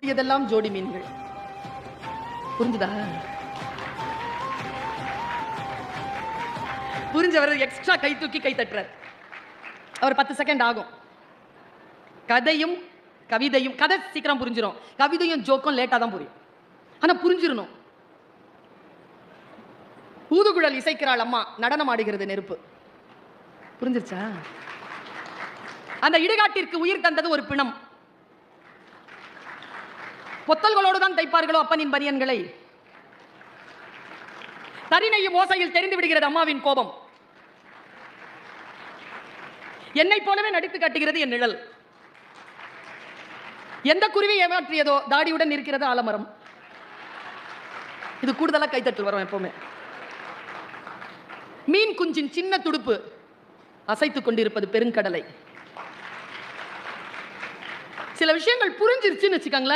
இதெல்லாம் ஜோடி மீன்கள். புரிஞ்சுதா? புரிஞ்சவர் எக்ஸ்ட்ரா கை தூக்கி கை தட்டுறார். அவர் 10 செகண்ட் ஆகும். கதையும் கவிதையும், கதை சீக்கிரம் புரிஞ்சிடும், கவிதையும் ஜோக்கும் லேட்டா தான் புரியும். ஆனா புரிஞ்சிடணும். ஊதுகுழல் இசைக்கிறாள் அம்மா, நடனம் ஆடுகிறது நெருப்பு. புரிஞ்சிருச்சா? அந்த இடுகாட்டிற்கு உயிர் தந்தது ஒரு பிணம். பொத்தல்களோடு தான் தைப்பார்களோ அப்பனின் பனியன்களை. தரிணையும் ஓசையில் தெரிந்து விடுகிறது அம்மாவின் கோபம். என்னை போலவே நடித்து காட்டுகிறது என் நிழல். எந்த குருவி ஏமாற்றியதோ தாடியுடன் இருக்கிறது ஆலமரம். இது கூடுதலா கைத்தட்டு வரும் எப்பவுமே. மீன் குஞ்சின் சின்ன துடுப்பு அசைத்துக் கொண்டிருப்பது பெருங்கடலை. சில விஷயங்கள் புரிஞ்சிருச்சுன்னு வச்சுக்கோங்களேன்.